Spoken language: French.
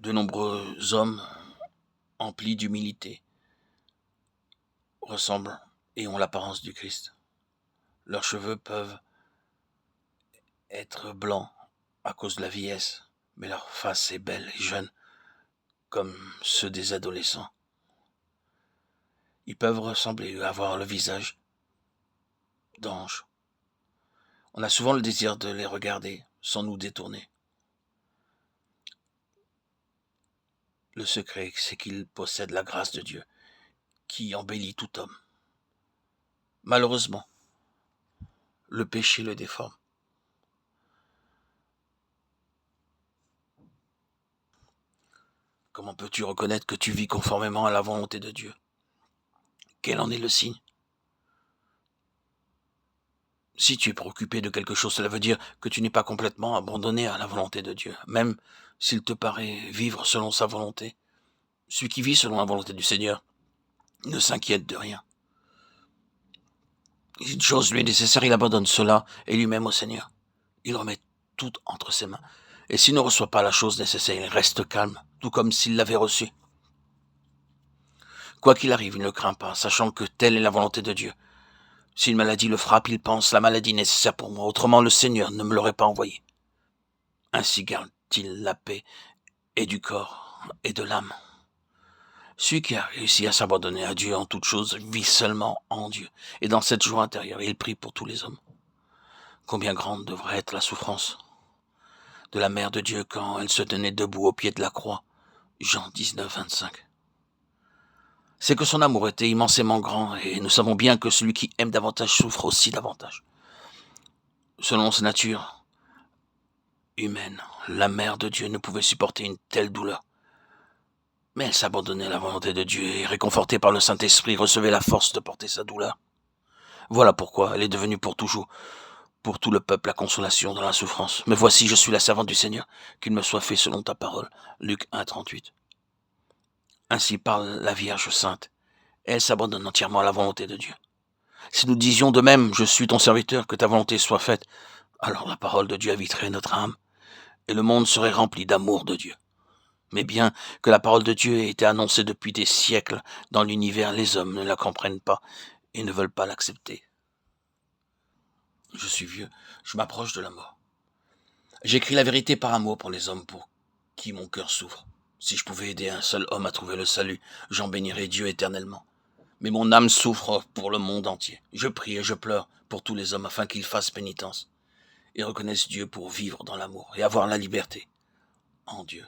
De nombreux hommes emplis d'humilité ressemblent et ont l'apparence du Christ. Leurs cheveux peuvent être blancs à cause de la vieillesse, mais leur face est belle et jeune, comme ceux des adolescents. Ils peuvent ressembler et avoir le visage d'anges. On a souvent le désir de les regarder sans nous détourner. Le secret, c'est qu'ils possèdent la grâce de Dieu, qui embellit tout homme. Malheureusement, le péché le déforme. Comment peux-tu reconnaître que tu vis conformément à la volonté de Dieu? Quel en est le signe? Si tu es préoccupé de quelque chose, cela veut dire que tu n'es pas complètement abandonné à la volonté de Dieu, même s'il te paraît vivre selon sa volonté. Celui qui vit selon la volonté du Seigneur ne s'inquiète de rien. Si une chose lui est nécessaire, il abandonne cela et lui-même au Seigneur. Il remet tout entre ses mains. Et s'il ne reçoit pas la chose nécessaire, il reste calme, tout comme s'il l'avait reçue. Quoi qu'il arrive, il ne craint pas, sachant que telle est la volonté de Dieu. Si une maladie le frappe, il pense la maladie nécessaire pour moi, autrement le Seigneur ne me l'aurait pas envoyé. Ainsi garde-t-il la paix et du corps et de l'âme. Celui qui a réussi à s'abandonner à Dieu en toutes choses vit seulement en Dieu. Et dans cette joie intérieure, il prie pour tous les hommes. Combien grande devrait être la souffrance de la Mère de Dieu quand elle se tenait debout au pied de la croix. Jean 19, 25. C'est que son amour était immensément grand, et nous savons bien que celui qui aime davantage souffre aussi davantage. Selon sa nature humaine, la Mère de Dieu ne pouvait supporter une telle douleur. Mais elle s'abandonnait à la volonté de Dieu et, réconfortée par le Saint-Esprit, recevait la force de porter sa douleur. Voilà pourquoi elle est devenue pour toujours, pour tout le peuple, la consolation dans la souffrance. Mais voici, je suis la servante du Seigneur, qu'il me soit fait selon ta parole. Luc 1, 38. Ainsi parle la Vierge Sainte. Elle s'abandonne entièrement à la volonté de Dieu. Si nous disions de même, je suis ton serviteur, que ta volonté soit faite, alors la parole de Dieu habiterait notre âme, et le monde serait rempli d'amour de Dieu. Mais bien que la parole de Dieu ait été annoncée depuis des siècles dans l'univers, les hommes ne la comprennent pas et ne veulent pas l'accepter. Je suis vieux, je m'approche de la mort. J'écris la vérité par amour pour les hommes pour qui mon cœur souffre. Si je pouvais aider un seul homme à trouver le salut, j'en bénirais Dieu éternellement. Mais mon âme souffre pour le monde entier. Je prie et je pleure pour tous les hommes afin qu'ils fassent pénitence et reconnaissent Dieu pour vivre dans l'amour et avoir la liberté en Dieu.